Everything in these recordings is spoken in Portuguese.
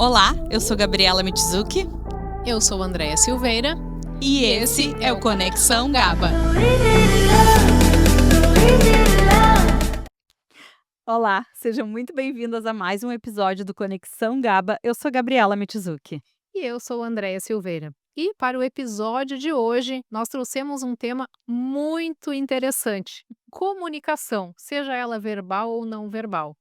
Olá, eu sou Gabriela Michizuki Eu sou Andréia Silveira e esse é o Conexão Gaba. Olá, sejam muito bem-vindas a mais um episódio do Conexão Gaba. Eu sou Gabriela Michizuki. e eu sou Andréia Silveira. E para o episódio de hoje, nós trouxemos um tema muito interessante: comunicação, seja ela verbal ou não verbal.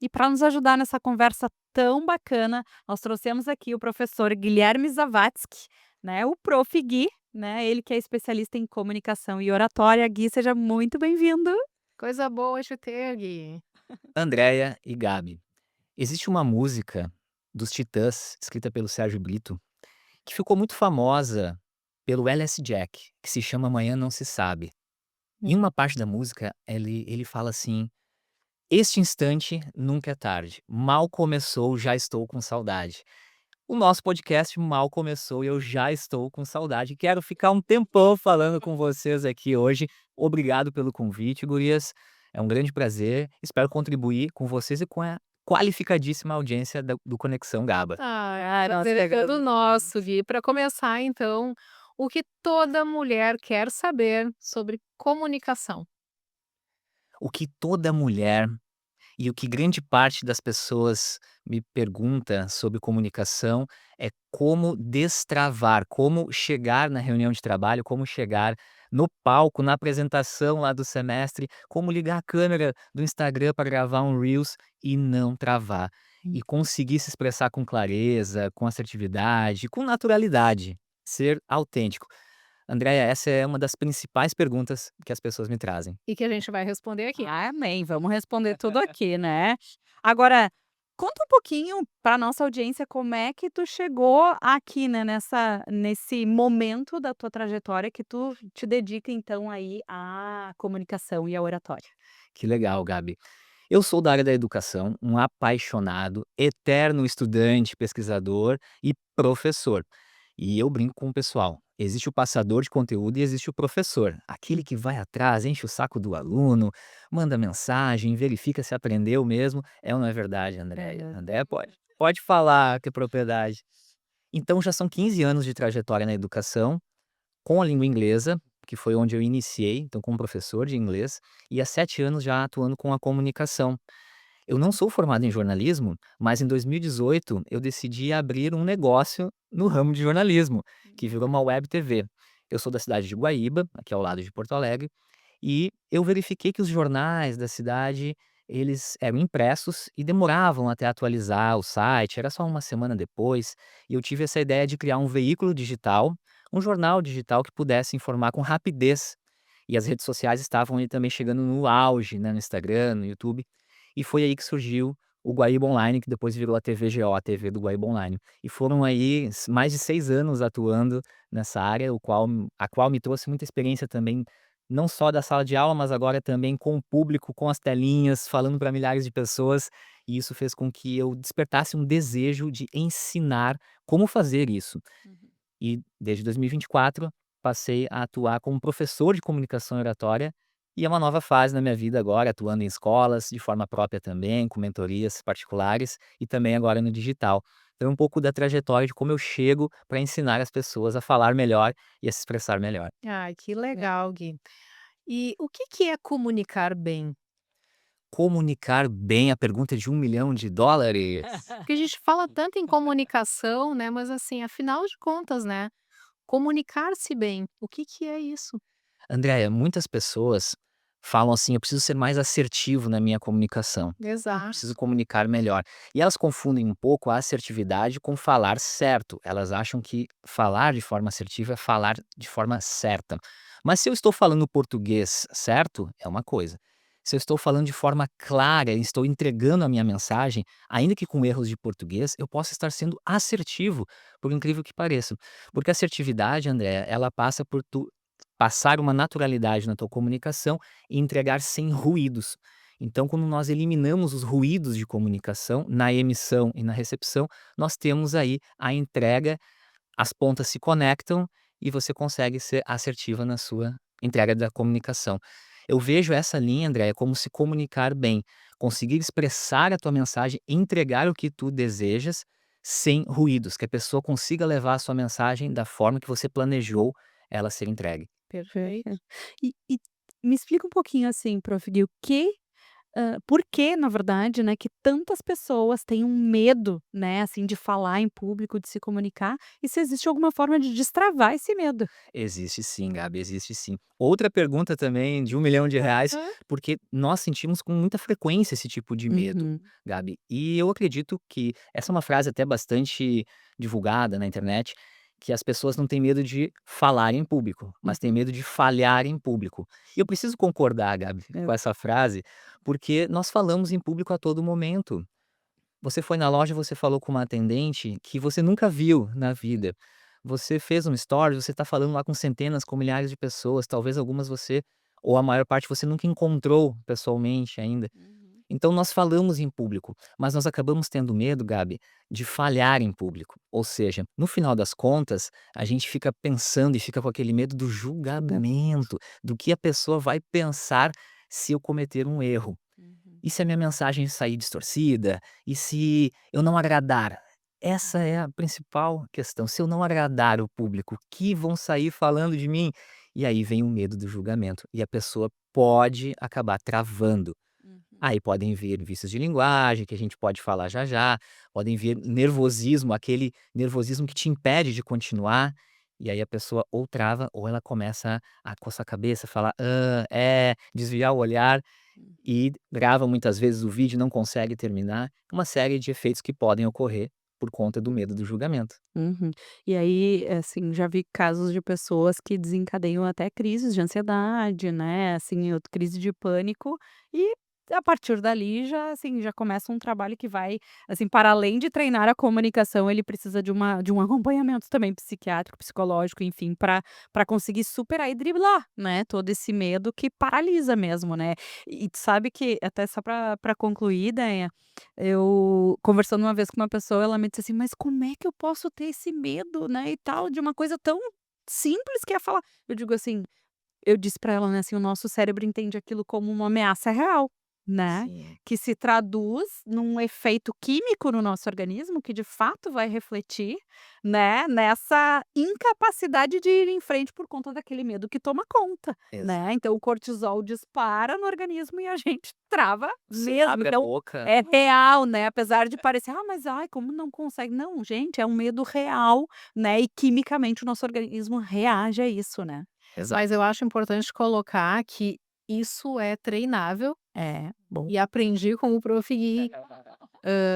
E para nos ajudar nessa conversa tão bacana, nós trouxemos aqui o professor Guilherme Zawadzki, né, o Prof. Gui, né, ele que é especialista em comunicação e oratória. Gui, seja muito bem-vindo. Coisa boa te ter, Gui. Andréia e Gabi. Existe uma música dos Titãs, escrita pelo Sérgio Brito, que ficou muito famosa pelo LS Jack, que se chama Amanhã Não Se Sabe. Em uma parte da música, ele fala assim: Este instante nunca é tarde. Mal começou, já estou com saudade. O nosso podcast mal começou e eu já estou com saudade. Quero ficar um tempão falando com vocês aqui hoje. Obrigado pelo convite, gurias. É um grande prazer. Espero contribuir com vocês e com a qualificadíssima audiência do Conexão Gaba. Prazer é todo nosso, Gui. Para começar, então, o que toda mulher quer saber sobre comunicação? O que toda mulher e o que grande parte das pessoas me pergunta sobre comunicação é como destravar, como chegar na reunião de trabalho, como chegar no palco, na apresentação lá do semestre, como ligar a câmera do Instagram para gravar um Reels e não travar. E conseguir se expressar com clareza, com assertividade, com naturalidade, ser autêntico. Andréia, essa é uma das principais perguntas que as pessoas me trazem. E que a gente vai responder aqui. Amém, vamos responder tudo aqui, né. Agora, conta um pouquinho para nossa audiência como é que tu chegou aqui, né, nesse momento da tua trajetória que tu te dedica então aí à comunicação e à oratória. Que legal, Gabi. Eu sou da área da educação, um apaixonado, eterno estudante, pesquisador e professor. E eu brinco com o pessoal. Existe o passador de conteúdo e existe o professor. Aquele que vai atrás, enche o saco do aluno, manda mensagem, verifica se aprendeu mesmo. É ou não é verdade, Andréia? Andréia pode falar que é propriedade. Então já são 15 anos de trajetória na educação, com a língua inglesa, que foi onde eu iniciei, então como professor de inglês, e há 7 anos já atuando com a comunicação. Eu não sou formado em jornalismo, mas em 2018 eu decidi abrir um negócio no ramo de jornalismo, que virou uma web TV. Eu sou da cidade de Guaíba, aqui ao lado de Porto Alegre, e eu verifiquei que os jornais da cidade, eles eram impressos e demoravam até atualizar o site, era só uma semana depois, e eu tive essa ideia de criar um veículo digital, um jornal digital que pudesse informar com rapidez. E as redes sociais estavam ali também chegando no auge, né, no Instagram, no YouTube, e foi aí que surgiu o Guaíba Online, que depois virou a TVGO, a TV do Guaíba Online. E foram aí mais de 6 anos atuando nessa área, a qual me trouxe muita experiência também, não só da sala de aula, mas agora também com o público, com as telinhas, falando para milhares de pessoas, e isso fez com que eu despertasse um desejo de ensinar como fazer isso. E desde 2024 passei a atuar como professor de comunicação e oratória, e é uma nova fase na minha vida agora, atuando em escolas, de forma própria também, com mentorias particulares e também agora no digital. Então é um pouco da trajetória de como eu chego para ensinar as pessoas a falar melhor e a se expressar melhor. Ai, que legal, Gui. E o que é comunicar bem? Comunicar bem, a pergunta de $1 milhão. Porque a gente fala tanto em comunicação, né? Mas assim, afinal de contas, né? Comunicar-se bem, o que é isso? Andréia, muitas pessoas falam assim: "Eu preciso ser mais assertivo na minha comunicação. Exato. Preciso comunicar melhor". E elas confundem um pouco a assertividade com falar certo. Elas acham que falar de forma assertiva é falar de forma certa. Mas se eu estou falando português certo, é uma coisa. Se eu estou falando de forma clara e estou entregando a minha mensagem, ainda que com erros de português, eu posso estar sendo assertivo, por incrível que pareça. Porque a assertividade, Andréia, ela passa por tu passar uma naturalidade na tua comunicação e entregar sem ruídos. Então, quando nós eliminamos os ruídos de comunicação na emissão e na recepção, nós temos aí a entrega, as pontas se conectam e você consegue ser assertiva na sua entrega da comunicação. Eu vejo essa linha, Andréia, como se comunicar bem, conseguir expressar a tua mensagem, entregar o que tu desejas, sem ruídos, que a pessoa consiga levar a sua mensagem da forma que você planejou ela ser entregue. Perfeito. E me explica um pouquinho assim, Prof. Gui, por que, na verdade, né, que tantas pessoas têm um medo, né, assim, de falar em público, de se comunicar, e se existe alguma forma de destravar esse medo? Existe sim, Gabi, existe sim. Outra pergunta também de R$ 1.000.000, Hã? porque nós sentimos com muita frequência esse tipo de medo, Uhum, Gabi. E eu acredito que essa é uma frase até bastante divulgada na internet, que as pessoas não têm medo de falar em público, mas têm uhum. medo de falhar em público. E eu preciso concordar, Gabi, com essa frase, porque nós falamos em público a todo momento. Você foi na loja, você falou com uma atendente que você nunca viu na vida. Você fez um story, você está falando lá com centenas, com milhares de pessoas, talvez algumas você ou a maior parte você nunca encontrou pessoalmente ainda. Uhum. Então nós falamos em público, mas nós acabamos tendo medo, Gabi, de falhar em público. Ou seja, no final das contas, a gente fica pensando e fica com aquele medo do julgamento, do que a pessoa vai pensar se eu cometer um erro. Uhum. E se a minha mensagem sair distorcida? E se eu não agradar? Essa é a principal questão. Se eu não agradar o público, o que vão sair falando de mim? E aí vem o medo do julgamento. E a pessoa pode acabar travando. Uhum. Aí podem vir vícios de linguagem, que a gente pode falar já já, podem vir nervosismo, aquele nervosismo que te impede de continuar. E aí a pessoa ou trava ou ela começa a coçar a cabeça, falar, desviar o olhar Uhum. e grava muitas vezes o vídeo e não consegue terminar, uma série de efeitos que podem ocorrer por conta do medo do julgamento. Uhum. E aí, assim, já vi casos de pessoas que desencadeiam até crises de ansiedade, né, assim, ou crise de pânico, e a partir dali já, assim, já começa um trabalho que vai, assim, para além de treinar a comunicação, ele precisa de um acompanhamento também psiquiátrico, psicológico, enfim, para conseguir superar e driblar, né, todo esse medo que paralisa mesmo, né. E tu sabe que, até só para concluir, ideia, eu conversando uma vez com uma pessoa, ela me disse assim: "Mas como é que eu posso ter esse medo, né, e tal, de uma coisa tão simples que é falar". Eu digo assim, eu disse pra ela, né, assim: "O nosso cérebro entende aquilo como uma ameaça real, né, Sim. que se traduz num efeito químico no nosso organismo que de fato vai refletir, né, nessa incapacidade de ir em frente por conta daquele medo que toma conta, né. Exato. Então o cortisol dispara no organismo e a gente trava Você mesmo, abre a então boca. é real, né, apesar de parecer: "Ah, mas ai, como não consegue?". Não, gente, é um medo real, né, e quimicamente o nosso organismo reage a isso, né. Mas Exato. eu acho importante colocar que isso é treinável É, bom. e aprendi com o Prof. Gui.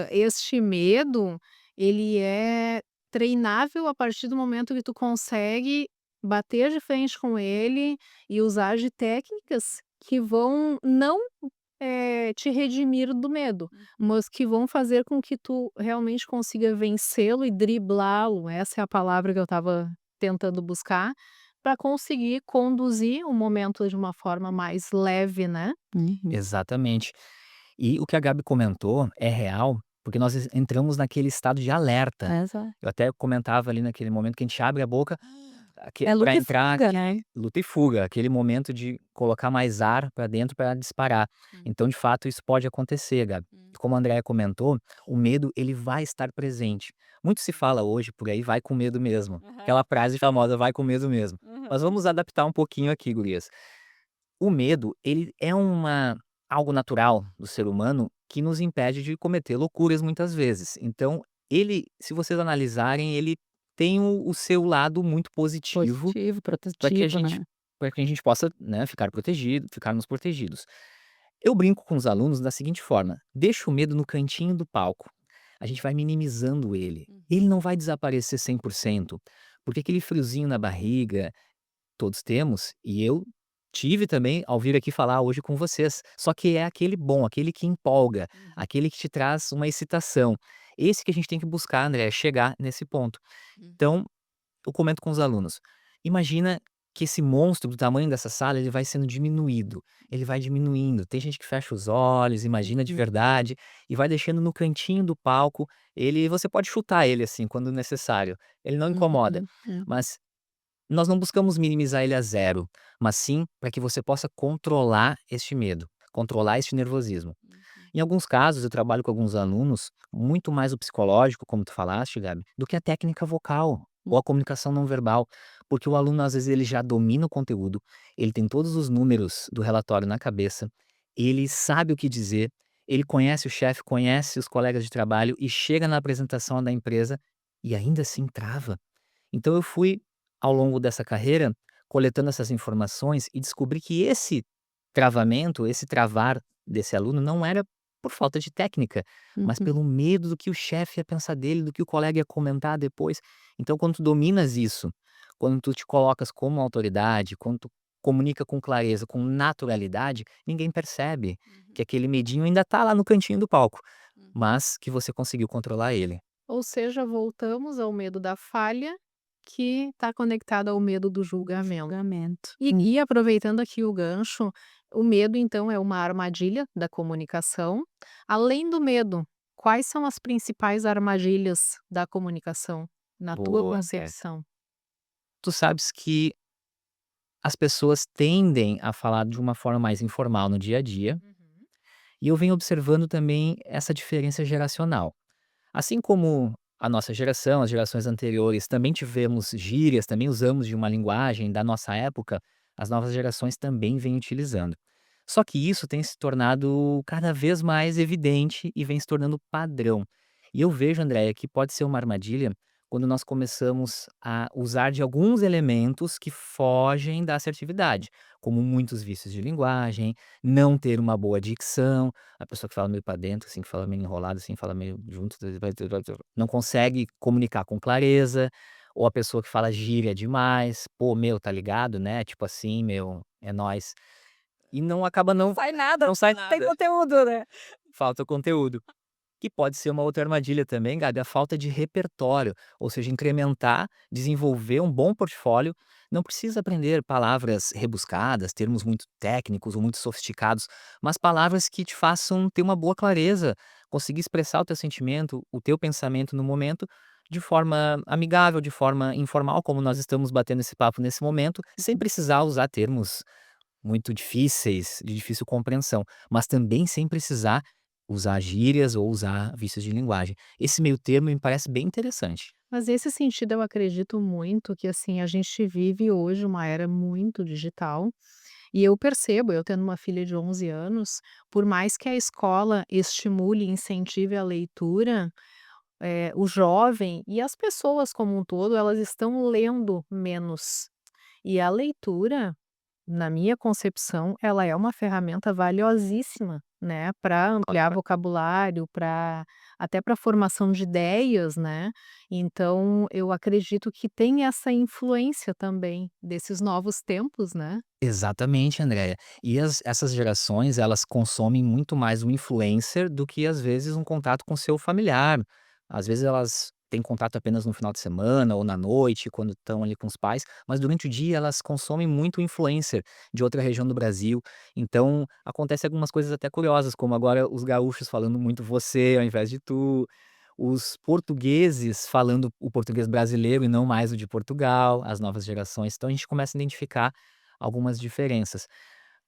Este medo, ele é treinável a partir do momento que tu consegue bater de frente com ele e usar de técnicas que vão não, te redimir do medo, mas que vão fazer com que tu realmente consiga vencê-lo e driblá-lo, essa é a palavra que eu estava tentando buscar, para conseguir conduzir o momento de uma forma mais leve, né. Uhum. Exatamente. E o que a Gabi comentou é real, porque nós entramos naquele estado de alerta. Exato. Eu até comentava ali naquele momento que a gente abre a boca É para luta e entrar fuga, né. luta e fuga, aquele momento de colocar mais ar para dentro para disparar. Hum. Então, de fato, isso pode acontecer, Gabi. Hum. Como a Andrea comentou, o medo ele vai estar presente. Muito se fala hoje por aí, vai com medo mesmo. Aham. Aquela frase famosa, vai com medo mesmo. Mas Aham. vamos adaptar um pouquinho aqui, gurias. O medo, ele é algo natural do ser humano que nos impede de cometer loucuras muitas vezes. Então, ele, se vocês analisarem, ele tem o seu lado muito positivo Positivo, para que a protetivo, gente né. para que a gente possa, né, ficarmos protegidos. Eu brinco com os alunos da seguinte forma: deixa o medo no cantinho do palco. A gente vai minimizando ele. Ele Uhum. não vai desaparecer 100%, porque aquele friozinho na barriga, todos temos, e eu tive também ao vir aqui falar hoje com vocês. Só que é aquele bom, aquele que empolga, Uhum. aquele que te traz uma excitação. Esse que a gente tem que buscar, André, é chegar nesse ponto. Uhum. Então, eu comento com os alunos: imagina que esse monstro do tamanho dessa sala, ele vai sendo diminuído, ele vai diminuindo. Tem gente que fecha os olhos, imagina de Uhum. verdade e vai deixando no cantinho do palco. Ele Você pode chutar ele, assim, quando necessário, ele não incomoda, Uhum. É. mas Nós não buscamos minimizar ele a zero, mas sim para que você possa controlar este medo, controlar este nervosismo. Uhum. Em alguns casos, eu trabalho com alguns alunos, muito mais o psicológico, como tu falaste, Gabi, do que a técnica vocal ou a comunicação não verbal, porque o aluno, às vezes, ele já domina o conteúdo, ele tem todos os números do relatório na cabeça, ele sabe o que dizer, ele conhece o chefe, conhece os colegas de trabalho e chega na apresentação da empresa e ainda assim trava. Então eu fui, ao longo dessa carreira, coletando essas informações e descobri que esse travamento, esse travar desse aluno não era por falta de técnica, mas Uhum. pelo medo do que o chefe ia pensar dele, do que o colega ia comentar depois. Então quando tu dominas isso, quando tu te colocas como autoridade, quando tu comunica com clareza, com naturalidade, ninguém percebe que Uhum. aquele medinho ainda tá lá no cantinho do palco, Uhum. mas que você conseguiu controlar ele. Ou seja, voltamos ao medo da falha, que está conectado ao medo do Do julgamento. julgamento. E aproveitando aqui o gancho, o medo então é uma armadilha da comunicação. Além do medo, quais são as principais armadilhas da comunicação, na tua Boa, concepção? tu sabes que as pessoas tendem a falar de uma forma mais informal no dia a dia, Uhum. e eu venho observando também essa diferença geracional. Assim como a nossa geração, as gerações anteriores, também tivemos gírias, também usamos de uma linguagem da nossa época, as novas gerações também vêm utilizando. Só que isso tem se tornado cada vez mais evidente e vem se tornando padrão. E eu vejo, Andréia, que pode ser uma armadilha quando nós começamos a usar de alguns elementos que fogem da assertividade, como muitos vícios de linguagem, não ter uma boa dicção, a pessoa que fala meio pra dentro, assim, que fala meio enrolado, assim, fala meio junto, não consegue comunicar com clareza, ou a pessoa que fala gíria demais, "Pô, meu, tá ligado, né?", tipo assim, "Meu, é nóis". E não acaba Sai nada, não sai tem nada, conteúdo, né. falta conteúdo. Que pode ser uma outra armadilha também, Gabi, a falta de repertório, ou seja, incrementar, desenvolver um bom portfólio. Não precisa aprender palavras rebuscadas, termos muito técnicos ou muito sofisticados, mas palavras que te façam ter uma boa clareza, conseguir expressar o teu sentimento, o teu pensamento no momento, de forma amigável, de forma informal, como nós estamos batendo esse papo nesse momento, sem precisar usar termos muito difíceis, de difícil compreensão, mas também sem precisar usar gírias ou usar vícios de linguagem. Esse meio termo me parece bem interessante. Mas nesse sentido eu acredito muito que, assim, a gente vive hoje uma era muito digital, e eu percebo, eu tendo uma filha de 11 anos, por mais que a escola estimule e incentive a leitura, o jovem e as pessoas como um todo, elas estão lendo menos. E a leitura, na minha concepção, ela é uma ferramenta valiosíssima, né, para ampliar Claro. vocabulário, para até para formação de ideias, né. Então eu acredito que tem essa influência também desses novos tempos, né. Exatamente, Andréia. E essas gerações, elas consomem muito mais o influencer do que, às vezes, um contato com seu familiar. Às vezes, elas têm contato apenas no final de semana ou na noite, quando estão ali com os pais, mas durante o dia elas consomem muito influencer de outra região do Brasil. Então, acontece algumas coisas até curiosas, como agora os gaúchos falando muito você ao invés de tu, os portugueses falando o português brasileiro e não mais o de Portugal, as novas gerações. Então, a gente começa a identificar algumas diferenças.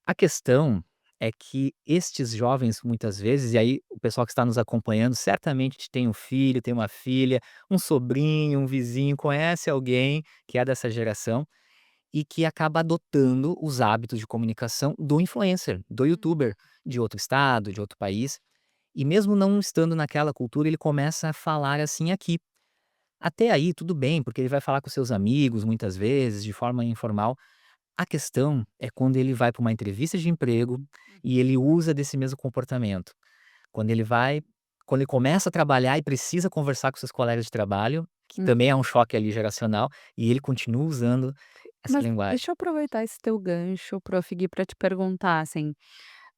A questão é que estes jovens, muitas vezes, e aí o pessoal que está nos acompanhando certamente tem um filho, tem uma filha, um sobrinho, um vizinho, conhece alguém que é dessa geração e que acaba adotando os hábitos de comunicação do influencer, do youtuber, de outro estado, de outro país. E mesmo não estando naquela cultura, ele começa a falar assim aqui. Até aí, tudo bem, porque ele vai falar com seus amigos muitas vezes, de forma informal. A questão é quando ele vai para uma entrevista de emprego e ele usa desse mesmo comportamento. Quando ele vai quando ele começa a trabalhar e precisa conversar com seus colegas de trabalho, que Hum. também é um choque ali geracional, e ele continua usando essa Mas linguagem. deixa eu aproveitar esse teu gancho, Prof. Gui, pra te perguntar, assim,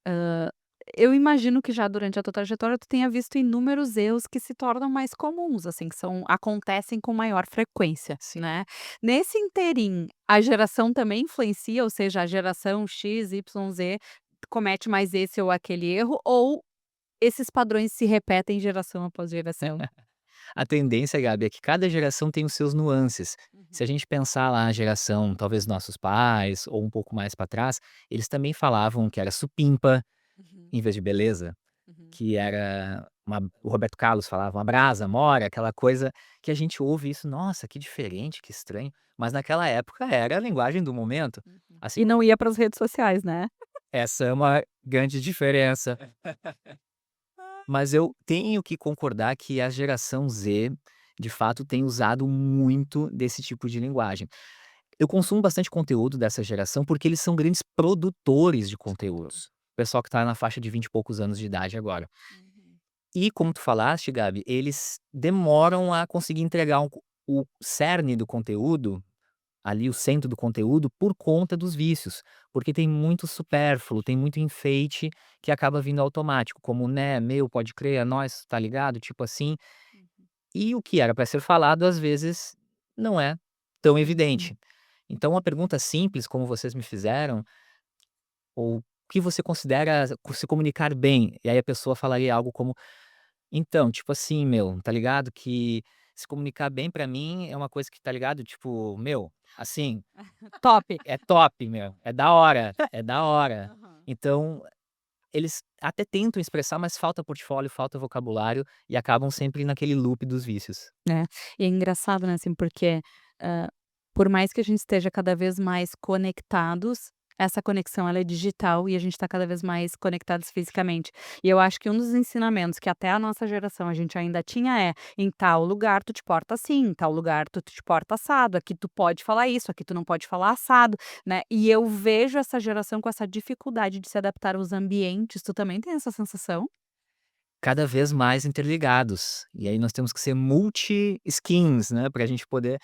hã, eu imagino que já durante a tua trajetória tu tenha visto inúmeros erros que se tornam mais comuns, assim, que acontecem com maior frequência, Sim. né. Nesse interim, a geração também influencia, ou seja, a geração X, Y, Z comete mais esse ou aquele erro, ou esses padrões se repetem geração após geração? a tendência, Gabi, é que cada geração tem os seus nuances. Se a gente pensar lá a geração, talvez nossos pais ou um pouco mais para trás, eles também falavam que era supimpa Uhum, em vez de beleza, uhum, que era o Roberto Carlos falava uma brasa, mora, aquela coisa que a gente ouve isso, nossa, que diferente, que estranho, mas naquela época era a linguagem do momento. uhum. Assim, E não ia para as redes sociais, né? essa é uma grande diferença. Mas eu tenho que concordar que a geração Z, de fato, tem usado muito desse tipo de linguagem. Eu consumo bastante conteúdo dessa geração, porque eles são grandes produtores de conteúdos. O pessoal que tá na faixa de 20 e poucos anos de idade agora. Uhum. E como tu falaste, Gabi, eles demoram a conseguir entregar o cerne do conteúdo, ali o centro do conteúdo, por conta dos vícios. Porque tem muito supérfluo, tem muito enfeite que acaba vindo automático, como, né, meu, pode crer, é nóis, tá ligado? Tipo assim. Uhum. E o que era para ser falado, às vezes, não é tão Uhum. evidente. Então, uma pergunta simples, como vocês me fizeram, ou o que você considera se comunicar bem? E aí a pessoa falaria algo como: então, tipo assim, meu, tá ligado? Que se comunicar bem pra mim é uma coisa que, tá ligado? Tipo, meu, assim, Top. é top, meu, é da hora, é da hora. Aham. Então, eles até tentam expressar, mas falta portfólio, falta vocabulário e acabam sempre naquele loop dos vícios. É, e é engraçado, né, assim, porque, hã, por mais que a gente esteja cada vez mais conectados, essa conexão ela é digital e a gente está cada vez mais conectados fisicamente. E eu acho que um dos ensinamentos que até a nossa geração a gente ainda tinha é: "Em tal lugar tu te porta assim, em tal lugar tu te porta assado, aqui tu pode falar isso, aqui tu não pode falar assado", né. E eu vejo essa geração com essa dificuldade de se adaptar aos ambientes, tu também tem essa sensação? Cada vez mais interligados. E aí nós temos que ser multi-skins, né, para a gente poder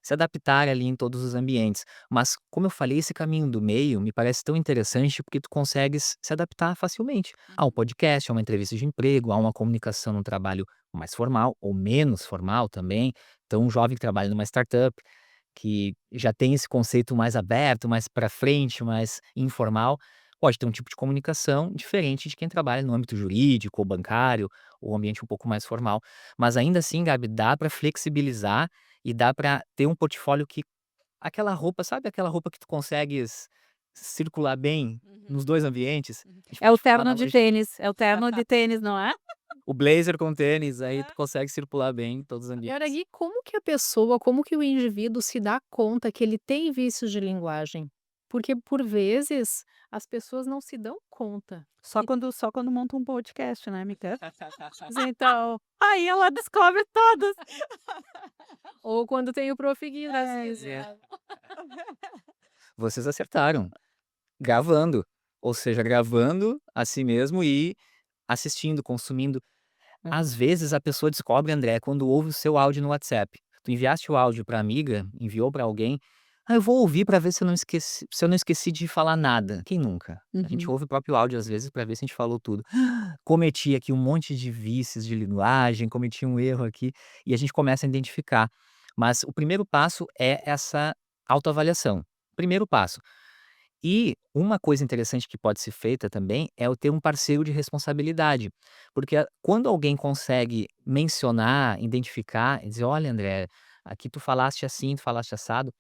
se adaptar ali em todos os ambientes. Mas, como eu falei, esse caminho do meio me parece tão interessante porque tu consegues se adaptar facilmente a um Uhum. podcast, a uma entrevista de emprego, a uma comunicação num trabalho mais formal ou menos formal também. Então, um jovem que trabalha numa startup, que já tem esse conceito mais aberto, mais para frente, mais informal, pode ter um tipo de comunicação diferente de quem trabalha no âmbito jurídico ou bancário, ou ambiente um pouco mais formal. Mas ainda assim, Gabi, dá para flexibilizar e dá para ter um portfólio que aquela roupa, sabe aquela roupa que tu consegues circular bem nos Uhum. 2 ambientes? Uhum. A gente É o pode falar terno de analogia, tênis, é o terno de tênis, não é? o blazer com tênis, aí tu É. consegue circular bem em todos os E olha ambientes. aqui, como que a pessoa, como que o indivíduo se dá conta que ele tem vícios de linguagem? Porque, por vezes, as pessoas não se dão conta. E Só quando monta um podcast, né, amiga? Mas então, aí ela descobre todos. ou quando tem o Prof. Gui das É, Vezes. É. exato. Vocês acertaram, gravando, ou seja, gravando a si mesmo e assistindo, consumindo. Às vezes a pessoa descobre, André, quando ouve o seu áudio no WhatsApp. Tu enviaste o áudio pra amiga, enviou pra alguém, "Ah, eu vou ouvir pra ver se eu não esqueci de falar nada". Quem nunca? A gente Uhum. ouve o próprio áudio às vezes pra ver se a gente falou tudo. Cometi aqui um monte de vícios de linguagem, cometi um erro aqui, e a gente começa a identificar. Mas o primeiro passo é essa autoavaliação. Primeiro passo. E uma coisa interessante que pode ser feita também é eu ter um parceiro de responsabilidade, porque quando alguém consegue mencionar, identificar e dizer: "Olha, André, aqui tu falaste assim, tu falaste assado",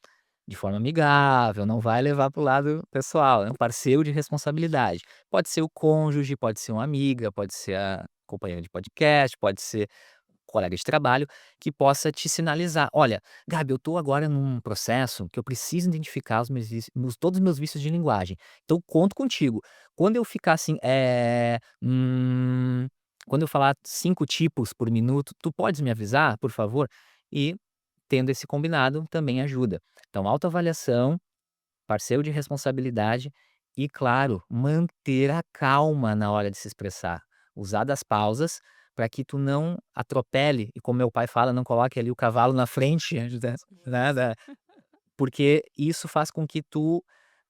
de forma amigável, não vai levar para o lado pessoal, é um parceiro de responsabilidade. Pode ser o cônjuge, pode ser uma amiga, pode ser a companheira de podcast, pode ser colega de trabalho, que possa te sinalizar: "Olha, Gabi, eu estou agora num processo que eu preciso identificar os meus vícios todos os meus vícios de linguagem, então conto contigo. Quando eu ficar assim, quando eu falar 5 tipos por minuto, tu podes me avisar, por favor?" E tendo esse combinado também ajuda. Então autoavaliação, parceiro de responsabilidade e, claro, manter a calma na hora de se expressar. Usar das pausas para que tu não atropele e, como meu pai fala, não coloque ali o cavalo na frente né, porque isso faz com que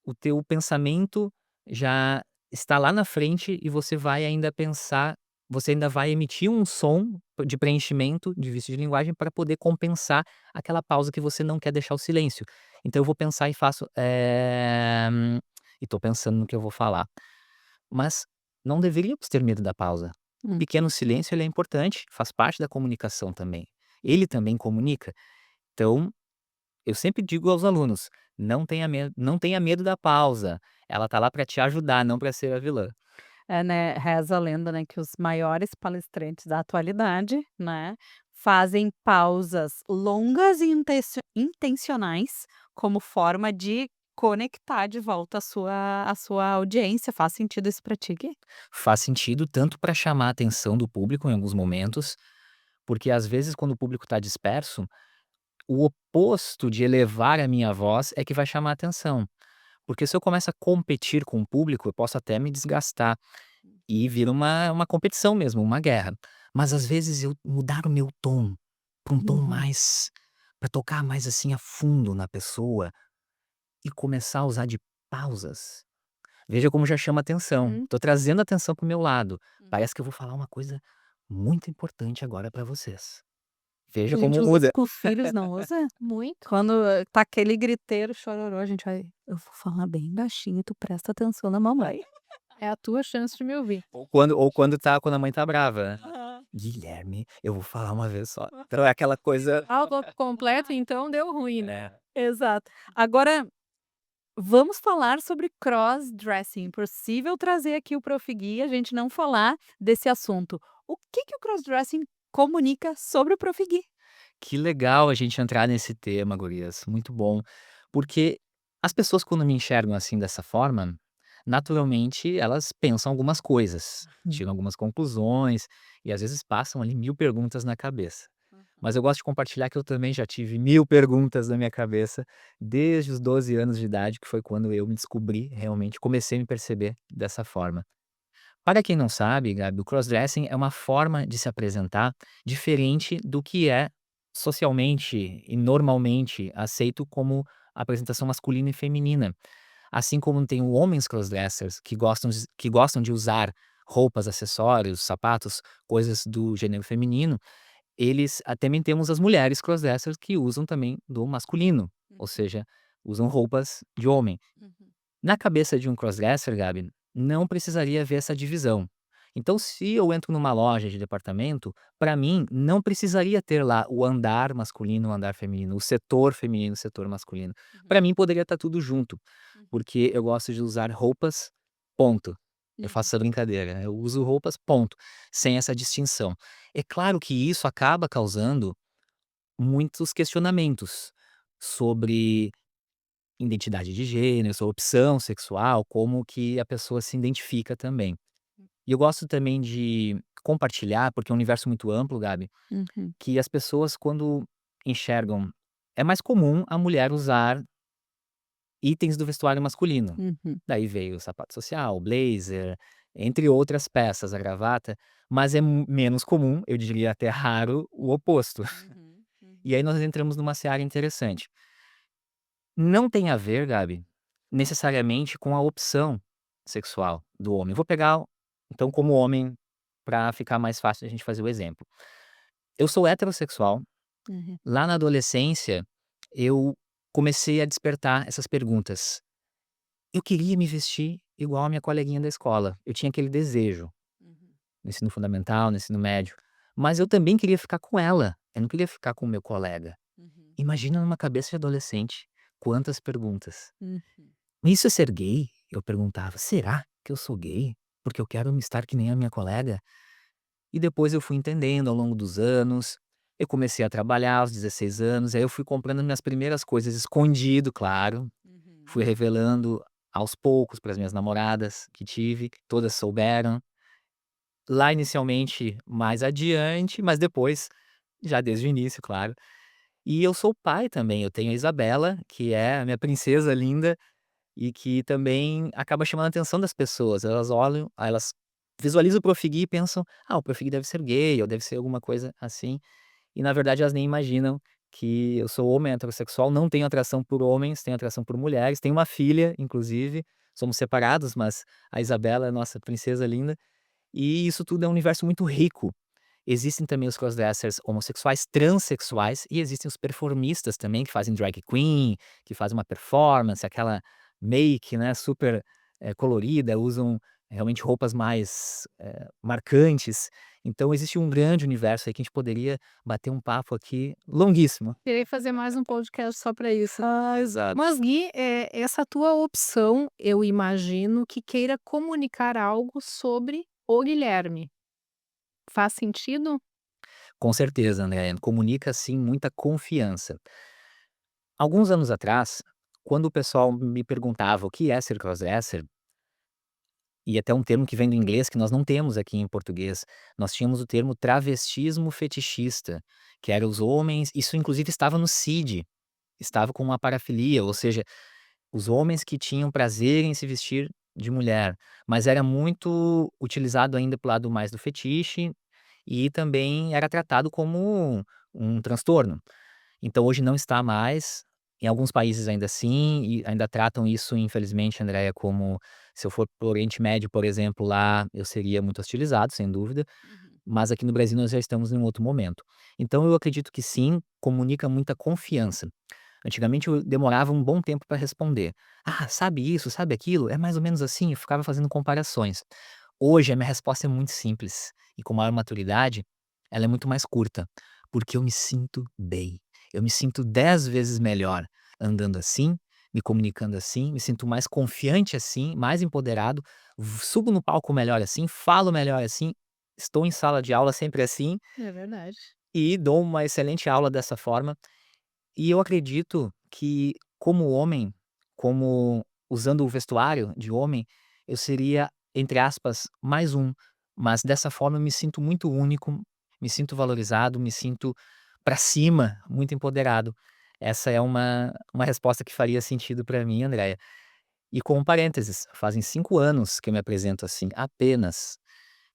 o teu pensamento já está lá na frente e você ainda vai emitir um som de preenchimento de vício de linguagem para poder compensar aquela pausa que você não quer deixar o silêncio. Então eu vou pensar e faço, e estou pensando no que eu vou falar. Mas não deveríamos ter medo da pausa. O Hum. pequeno silêncio ele é importante, faz parte da comunicação também. ele também comunica. Então, eu sempre digo aos alunos: não tenha medo da pausa, ela tá lá para te ajudar, não para ser a vilã. É, né, reza a lenda, né, que os maiores palestrantes da atualidade, né, fazem pausas longas e intencionais como forma de conectar de volta a sua audiência. Faz sentido isso pra ti, Gui? Faz sentido tanto para chamar a atenção do público em alguns momentos, porque às vezes quando o público está disperso, o oposto de elevar a minha voz é que vai chamar a atenção. Porque se eu começo a competir com o público, eu posso até me desgastar e vira uma competição mesmo, uma guerra. Mas às vezes eu mudar o meu tom para um tom Uhum. mais, para tocar mais assim a fundo na pessoa e começar a usar de pausas. Veja como já chama atenção. Hum. Tô trazendo atenção para o meu lado. Uhum. Parece que eu vou falar uma coisa muito importante agora para vocês. Veja A gente como usa isso muda. com os filhos, não usa? Muito. Quando, tá aquele griteiro, chororô, a gente vai: "Eu vou falar bem baixinho e tu presta atenção na mamãe". É a tua chance de me ouvir. Ou quando a mãe tá brava, né. Aham. "Guilherme, eu vou falar uma vez só". Então é aquela coisa Algo completo, então deu ruim, né. é. Exato. Agora, vamos falar sobre cross-dressing. Impossível trazer aqui o Prof. Gui, a gente não falar desse assunto. O que que o cross-dressing comunica sobre o Prof. Gui? Que legal a gente entrar nesse tema, gurias, muito bom. Porque as pessoas quando me enxergam assim dessa forma, naturalmente elas pensam algumas coisas, Hum. tiram algumas conclusões e às vezes passam ali 1000 perguntas na cabeça. Mas eu gosto de compartilhar que eu também já tive 1000 perguntas na minha cabeça desde os 12 anos de idade, que foi quando eu me descobri realmente, comecei a me perceber dessa forma. Para quem não sabe, Gabi, o crossdressing é uma forma de se apresentar diferente do que é socialmente e normalmente aceito como apresentação masculina e feminina. Assim como tem o homens crossdressers que gostam de usar roupas, acessórios, sapatos, coisas do gênero feminino, também temos as mulheres crossdressers que usam também do masculino, ou Uhum, seja, usam roupas de homem. uhum, Na cabeça de um crossdresser, Gabi, não precisaria haver essa divisão. Então, se eu entro numa loja de departamento, para mim não precisaria ter lá o andar masculino, o andar feminino, o setor feminino, o setor masculino. uhum, Para mim poderia estar tudo junto, uhum, porque eu gosto de usar roupas, ponto. Eu uhum, faço essa brincadeira, né? Eu uso roupas, ponto, sem essa distinção. É claro que isso acaba causando muitos questionamentos sobre identidade de gênero, sua opção sexual, como que a pessoa se identifica também. E eu gosto também de compartilhar, porque é um universo muito amplo, Gabi, uhum, que as pessoas quando enxergam é mais comum a mulher usar itens do vestuário masculino. uhum, Daí veio o sapato social, o blazer, entre outras peças, a gravata, mas é menos comum, eu diria até raro, o oposto. uhum, E aí uhum, nós entramos numa seara interessante. Não tem a ver, Gabi, necessariamente com a opção sexual do homem. Vou pegar, então, como homem, para ficar mais fácil a gente fazer o exemplo. Eu sou heterossexual. uhum, Lá na adolescência, eu comecei a despertar essas perguntas. Eu queria me vestir igual a minha coleguinha da escola. Eu tinha aquele desejo, uhum, no ensino fundamental, no ensino médio. Mas eu também queria ficar com ela. Eu não queria ficar com o meu colega. uhum, Imagina numa cabeça de adolescente, quantas perguntas. uhum, Isso é ser gay? Eu perguntava: "Será que eu sou gay? Porque eu quero me estar que nem a minha colega?". E depois eu fui entendendo ao longo dos anos, eu comecei a trabalhar aos 16 anos, aí eu fui comprando minhas primeiras coisas escondido, claro, uhum, fui revelando aos poucos para as minhas namoradas que tive, todas souberam. Lá inicialmente mais adiante, mas depois, já desde o início, claro. E eu sou pai também, eu tenho a Isabela, que é a minha princesa linda, e que também acaba chamando a atenção das pessoas, elas olham, aí elas visualizam o Profigui e pensam: "Ah, o Profigui deve ser gay ou deve ser alguma coisa assim", e na verdade elas nem imaginam que eu sou homem heterossexual, não tenho atração por homens, tenho atração por mulheres, tenho uma filha inclusive, somos separados, mas a Isabela é nossa princesa linda, e isso tudo é um universo muito rico. Existem também os crossdressers homossexuais, transexuais e existem os performistas também que fazem drag queen, que fazem uma performance, aquela make, né, super, colorida, usam, realmente roupas mais, marcantes. Então existe um grande universo aí que a gente poderia bater um papo aqui longuíssimo. Querer fazer mais um podcast só para isso. Ah, exato. Mas Gui, essa tua opção, eu imagino que queira comunicar algo sobre o Guilherme. Faz sentido? Com certeza, Andréia, comunica sim muita confiança. Alguns anos atrás, quando o pessoal me perguntava o que é ser crossdresser, e até um termo que vem do inglês que nós não temos aqui em português, nós tínhamos o termo travestismo fetichista, que era os homens, isso inclusive estava no CID, estava com uma parafilia, ou seja, os homens que tinham prazer em se vestir de mulher, mas era muito utilizado ainda para lado mais do fetiche, e também era tratado como um transtorno. Então hoje não está mais, em alguns países ainda assim, e ainda tratam isso infelizmente, Andréia, como se eu for para o Oriente Médio, por exemplo, lá eu seria muito hostilizado, sem dúvida, Uhum. mas aqui no Brasil nós já estamos em um outro momento. Então eu acredito que sim, comunica muita confiança. Antigamente eu demorava um bom tempo para responder. "Ah, sabe isso, sabe aquilo? É mais ou menos assim", eu ficava fazendo comparações. Hoje a minha resposta é muito simples e com maior maturidade, ela é muito mais curta, porque eu me sinto bem. Eu me sinto 10 vezes melhor andando assim, me comunicando assim, me sinto mais confiante assim, mais empoderado, subo no palco melhor assim, falo melhor assim, estou em sala de aula sempre assim É verdade. e dou uma excelente aula dessa forma. E eu acredito que, como homem, como usando o vestuário de homem, eu seria, entre aspas, "mais um", mas dessa forma eu me sinto muito único, me sinto valorizado, me sinto pra cima, muito empoderado. Essa é uma resposta que faria sentido pra mim, Andréia. E com um parênteses, fazem 5 anos que eu me apresento assim, apenas.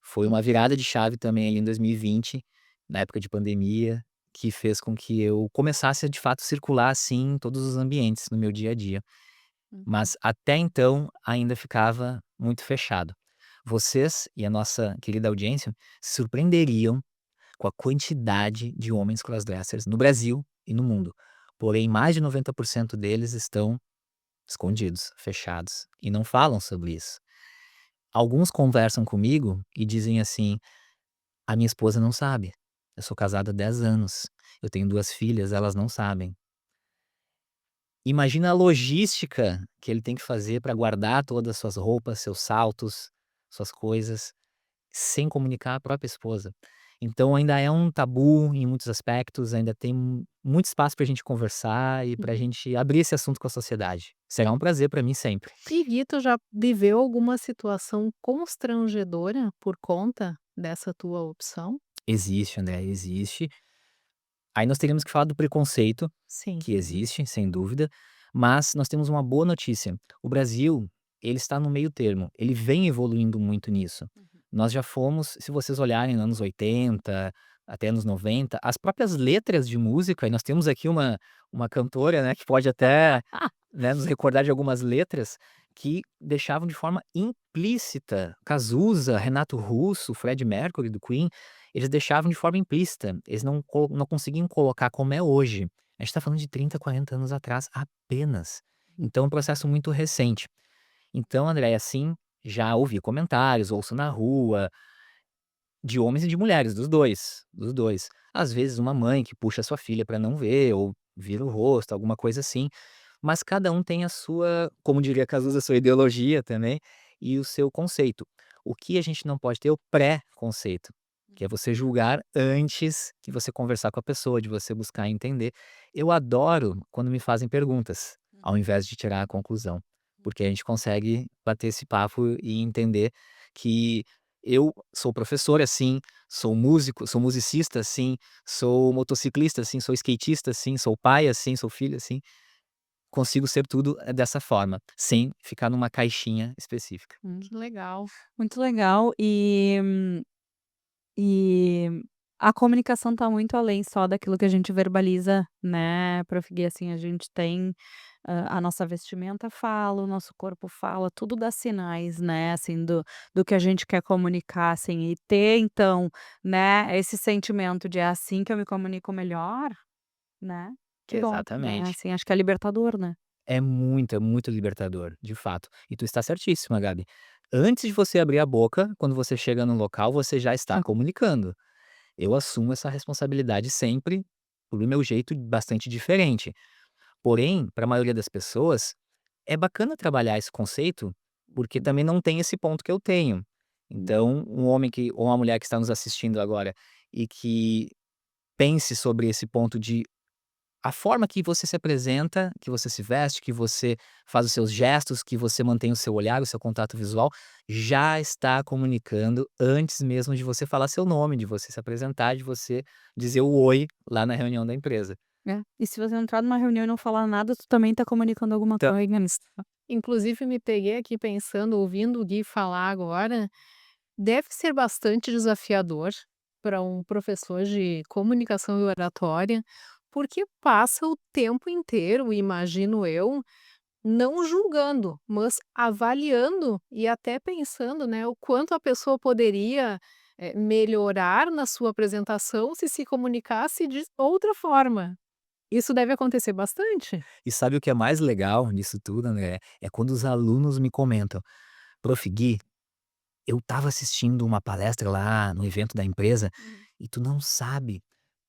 Foi uma virada de chave também ali em 2020, na época de pandemia, que fez com que eu começasse a de fato circular assim em todos os ambientes no meu dia a dia. Uhum. Mas até então ainda ficava muito fechado. Vocês e a nossa querida audiência se surpreenderiam com a quantidade de homens crossdressers no Brasil e no mundo. Porém, mais de 90% deles estão escondidos, fechados e não falam sobre isso. Alguns conversam comigo e dizem assim: "A minha esposa não sabe. Eu sou casado há 10 anos. Eu tenho 2 filhas, elas não sabem". Imagina a logística que ele tem que fazer para guardar todas as suas roupas, seus saltos, suas coisas, sem comunicar à própria esposa. Então ainda é um tabu em muitos aspectos, ainda tem muito espaço para a gente conversar e para a Uhum. gente abrir esse assunto com a sociedade. Será um prazer para mim sempre. E Gui, tu já viveu alguma situação constrangedora por conta dessa tua opção? Existe, André, existe. Aí nós teríamos que falar do preconceito, Sim. que existe, sem dúvida, mas nós temos uma boa notícia. O Brasil, ele está no meio termo, ele vem evoluindo muito nisso. Uhum. Nós já fomos, se vocês olharem nos anos 80 até anos 90, as próprias letras de música, e nós temos aqui uma cantora, né, que pode até, né, nos recordar de algumas letras, que deixavam de forma implícita, Cazuza, Renato Russo, Freddie Mercury do Queen, eles deixavam de forma implícita, eles não conseguiam colocar como é hoje. A gente tá falando de 30, 40 anos atrás apenas. Então é um processo muito recente. Então, Andréia, sim, já ouvi comentários, ouço na rua, de homens e de mulheres, dos 2, dos 2. Às vezes uma mãe que puxa a sua filha para não ver ou vira o rosto, alguma coisa assim, mas cada um tem a sua, como diria Cazuza, a sua ideologia também e o seu conceito. O que a gente não pode ter é o pré-conceito, que é você julgar antes de você conversar com a pessoa, de você buscar entender. Eu adoro quando me fazem perguntas, ao invés de tirar a conclusão, porque a gente consegue bater esse papo e entender que eu sou professor, assim, sou músico, sou musicista, assim, sou motociclista, assim, sou skatista, assim, sou pai, assim, sou filho, assim. Consigo ser tudo, dessa forma, sem ficar numa caixinha específica. Legal. Muito legal e a comunicação tá muito além só daquilo que a gente verbaliza, né, Prof. Gui, assim, a gente tem, a nossa vestimenta fala, o nosso corpo fala, tudo dá sinais, né, assim, do que a gente quer comunicar, assim, e ter então, né, esse sentimento de: "É assim que eu me comunico melhor", né, que bom, né, Exatamente. assim, acho que é libertador, né. É muito libertador, de fato. E tu está certíssima, Gabi. Antes de você abrir a boca, quando você chega no local, você já está comunicando. Eu assumo essa responsabilidade sempre, do meu jeito bastante diferente. Porém, para a maioria das pessoas, é bacana trabalhar esse conceito, porque também não tem esse ponto que eu tenho. Então, um homem que ou uma mulher que está nos assistindo agora e que pense sobre esse ponto de a forma que você se apresenta, que você se veste, que você faz os seus gestos, que você mantém o seu olhar, o seu contato visual, já está comunicando antes mesmo de você falar seu nome, de você se apresentar, de você dizer o "oi" lá na reunião da empresa. É. E se você entrar numa reunião e não falar nada, tu também tá comunicando alguma Então coisa. Inclusive me peguei aqui pensando, ouvindo o Gui falar agora, deve ser bastante desafiador para um professor de comunicação e oratória, porque passa o tempo inteiro, imagino eu, não julgando, mas avaliando e até pensando, né, o quanto a pessoa poderia, melhorar na sua apresentação se comunicasse de outra forma. Isso deve acontecer bastante? e sabe o que é mais legal nisso tudo, André? É quando os alunos me comentam: "Prof. Gui, eu estava assistindo uma palestra lá no evento da empresa e tu não sabe,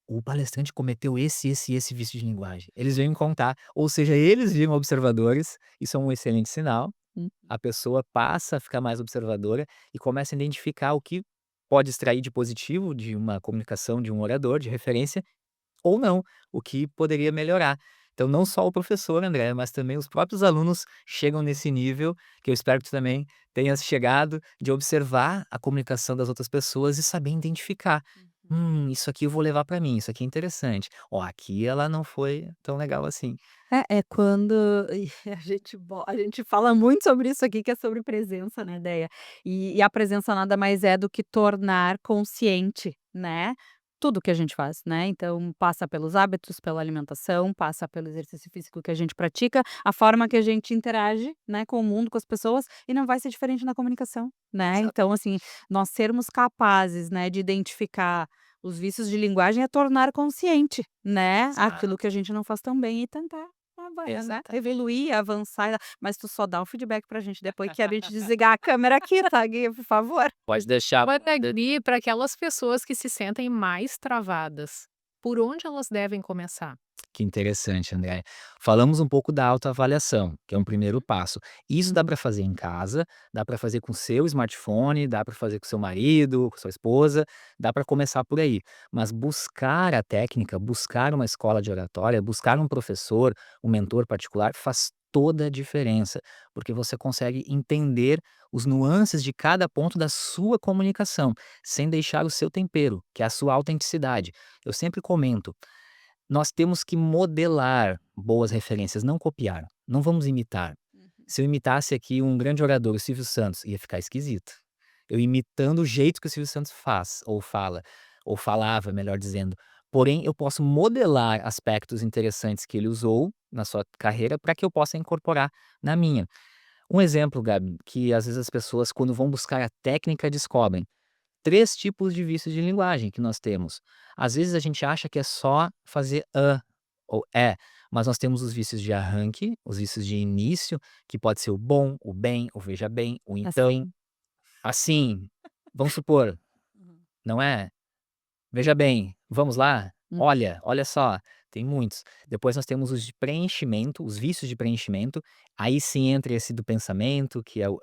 o palestrante cometeu esse vício de linguagem". Eles vêm me contar, ou seja, eles viram observadores, isso é um excelente sinal. Hum. A pessoa passa a ficar mais observadora e começa a identificar o que pode extrair de positivo de uma comunicação de um orador de referência ou não, o que poderia melhorar. Então não só o professor, André, mas também os próprios alunos chegam nesse nível, que eu espero que tu também tenhas chegado, de observar a comunicação das outras pessoas e saber identificar. Isso aqui eu vou levar para mim, isso aqui é interessante. Ó, aqui ela não foi tão legal assim. É quando a gente fala muito sobre isso aqui, que é sobre presença, né, ideia. E a presença nada mais é do que tornar consciente, né, tudo que a gente faz, né. Então passa pelos hábitos, pela alimentação, passa pelo exercício físico que a gente pratica, a forma que a gente interage, né, com o mundo, com as pessoas, e não vai ser diferente na comunicação, né. Exato. Então, assim, nós sermos capazes, né, de identificar os vícios de linguagem é tornar consciente, né, aquilo que a gente não faz tão bem e tentar né, Exato. evoluir, avançar, mas tu só dá um feedback pra gente depois que a gente desligar a câmera aqui, tá, Gui, por favor. Pode deixar. Olha, Gri, para aquelas pessoas que se sentem mais travadas, por onde elas devem começar? Que interessante, André. Falamos um pouco da autoavaliação, que é um primeiro passo. Isso dá para fazer em casa, dá para fazer com seu smartphone, dá para fazer com seu marido, com sua esposa, dá para começar por aí. Mas buscar a técnica, buscar uma escola de oratória, buscar um professor, um mentor particular, faz toda a diferença, porque você consegue entender os nuances de cada ponto da sua comunicação, sem deixar o seu tempero, que é a sua autenticidade. Eu sempre comento, nós temos que modelar boas referências, não copiar. Não vamos imitar. Se eu imitasse aqui um grande orador, o Silvio Santos, ia ficar esquisito. Eu imitando o jeito que o Silvio Santos faz, ou fala, ou falava, melhor dizendo. Porém, eu posso modelar aspectos interessantes que ele usou na sua carreira para que eu possa incorporar na minha. Um exemplo, Gabi, que às vezes as pessoas, quando vão buscar a técnica, descobrem. 3 tipos de vícios de linguagem que nós temos. Às vezes a gente acha que é só fazer "hã" ou "é", mas nós temos os vícios de arranque, os vícios de início, que pode ser o bom, o bem, o veja bem, o então, Assim. assim, vamos supor, não é? Veja bem, vamos lá? Hum. Olha, olha só, tem muitos. Depois nós temos os de preenchimento, os vícios de preenchimento, aí sim entra esse do pensamento, que é o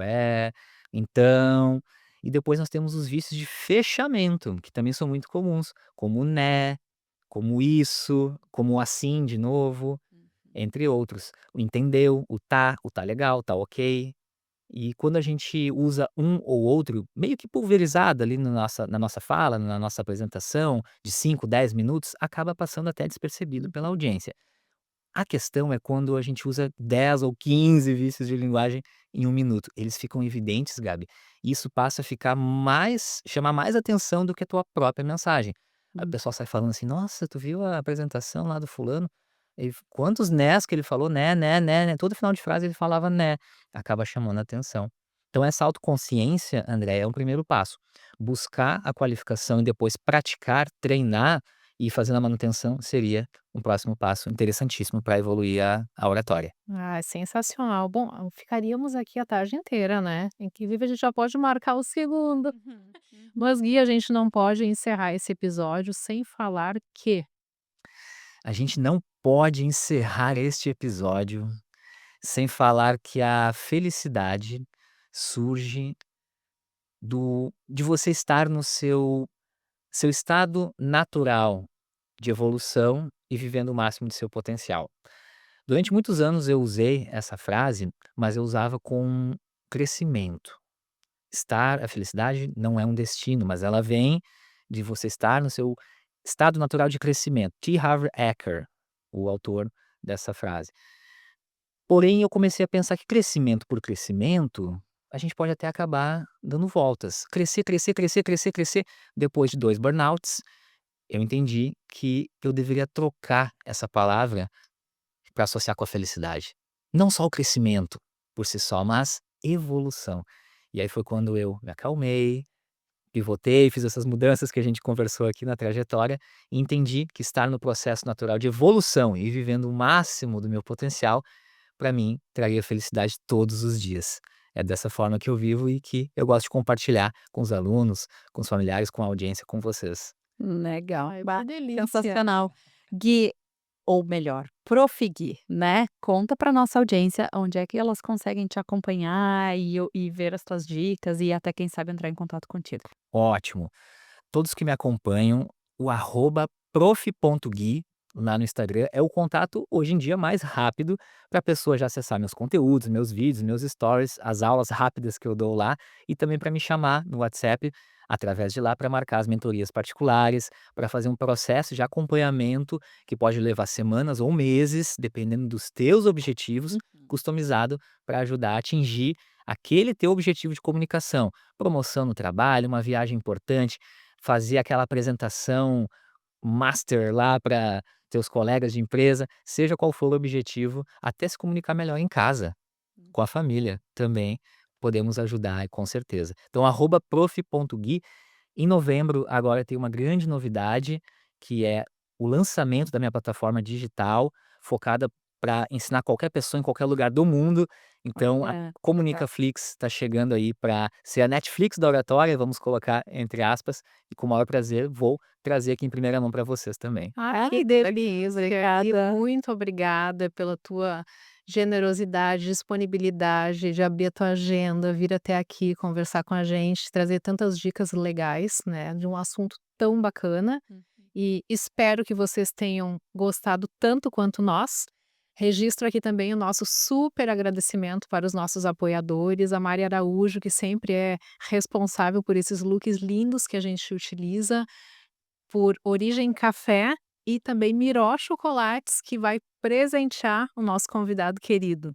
é, então, e depois nós temos os vícios de fechamento, que também são muito comuns, como o né, como isso, como o assim de novo, entre outros. O entendeu, o tá legal, tá ok. E quando a gente usa um ou outro, meio que pulverizado ali na nossa fala, na nossa apresentação, de 5, 10 minutos, acaba passando até despercebido pela audiência. A questão é quando a gente usa 10 ou 15 vícios de linguagem em 1 minuto. Eles ficam evidentes, Gabi. E isso passa a ficar mais chamar mais atenção do que a tua própria mensagem. Aí o Hum. pessoal sai falando assim: "Nossa, tu viu a apresentação lá do fulano? Quantos nés que ele falou, né, todo final de frase ele falava né". Acaba chamando a atenção. Então essa autoconsciência, André, é um primeiro passo. Buscar a qualificação e depois praticar, treinar, e fazendo a manutenção seria um próximo passo interessantíssimo para evoluir a oratória. Ah, sensacional. Bom, ficaríamos aqui a tarde inteira, né. Inclusive a gente já pode marcar o segundo. Uhum, uhum. Mas Gui, a gente não pode encerrar esse episódio sem falar que A gente não pode encerrar este episódio sem falar que a felicidade surge de você estar no seu estado natural de evolução e vivendo o máximo de seu potencial. Durante muitos anos eu usei essa frase, mas eu usava com crescimento. A felicidade não é um destino, mas ela vem de você estar no seu estado natural de crescimento. T. Harv Eker, o autor dessa frase. Porém, eu comecei a pensar que crescimento por crescimento, a gente pode até acabar dando voltas. Crescer, crescer, crescer, crescer, crescer. Depois de 2 burnouts, eu entendi que eu deveria trocar essa palavra para associar com a felicidade. Não só o crescimento por si só, mas evolução. E aí foi quando eu me acalmei, pivotei, fiz essas mudanças que a gente conversou aqui na trajetória e entendi que estar no processo natural de evolução e vivendo o máximo do meu potencial, para mim, traria felicidade todos os dias. É dessa forma que eu vivo e que eu gosto de compartilhar com os alunos, com os familiares, com a audiência, com vocês. Legal, ai, bah, que delícia. sensacional. Gui, ou melhor, Prof. Gui, né, conta para nossa audiência onde é que elas conseguem te acompanhar e ver as tuas dicas e até quem sabe entrar em contato contigo. Ótimo. Todos que me acompanham, o @prof.gui lá no Instagram é o contato hoje em dia mais rápido para a pessoa já acessar meus conteúdos, meus vídeos, meus stories, as aulas rápidas que eu dou lá e também para me chamar no WhatsApp através de lá para marcar as mentorias particulares, para fazer um processo de acompanhamento que pode levar semanas ou meses, dependendo dos teus objetivos, Uhum. customizado para ajudar a atingir aquele teu objetivo de comunicação, promoção no trabalho, uma viagem importante, fazer aquela apresentação master lá para teus colegas de empresa, seja qual for o objetivo, até se comunicar melhor em casa, com a família também podemos ajudar, com certeza. Então @prof.gui. Em novembro, agora tem uma grande novidade, que é o lançamento da minha plataforma digital, focada para ensinar qualquer pessoa em qualquer lugar do mundo. Então a Olha, legal. Comunicaflix está chegando aí para ser a Netflix da oratória, vamos colocar entre aspas, e com o maior prazer vou trazer aqui em primeira mão para vocês também. Ai, que delícia. E Obrigada. muito obrigada pela tua generosidade, disponibilidade de abrir a tua agenda, vir até aqui conversar com a gente, trazer tantas dicas legais, né, de um assunto tão bacana. Uhum. E espero que vocês tenham gostado tanto quanto nós. Registro aqui também o nosso super agradecimento para os nossos apoiadores, a Mari Araújo, que sempre é responsável por esses looks lindos que a gente utiliza, por Origem Café e também Miró Chocolates, que vai presentear o nosso convidado querido.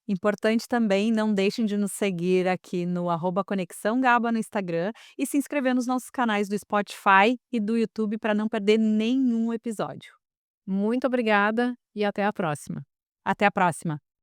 Importante também, não deixem de nos seguir aqui no @Conexão Gaba no Instagram e se inscrever nos nossos canais do Spotify e do YouTube para não perder nenhum episódio. Muito obrigada e até a próxima. Até a próxima.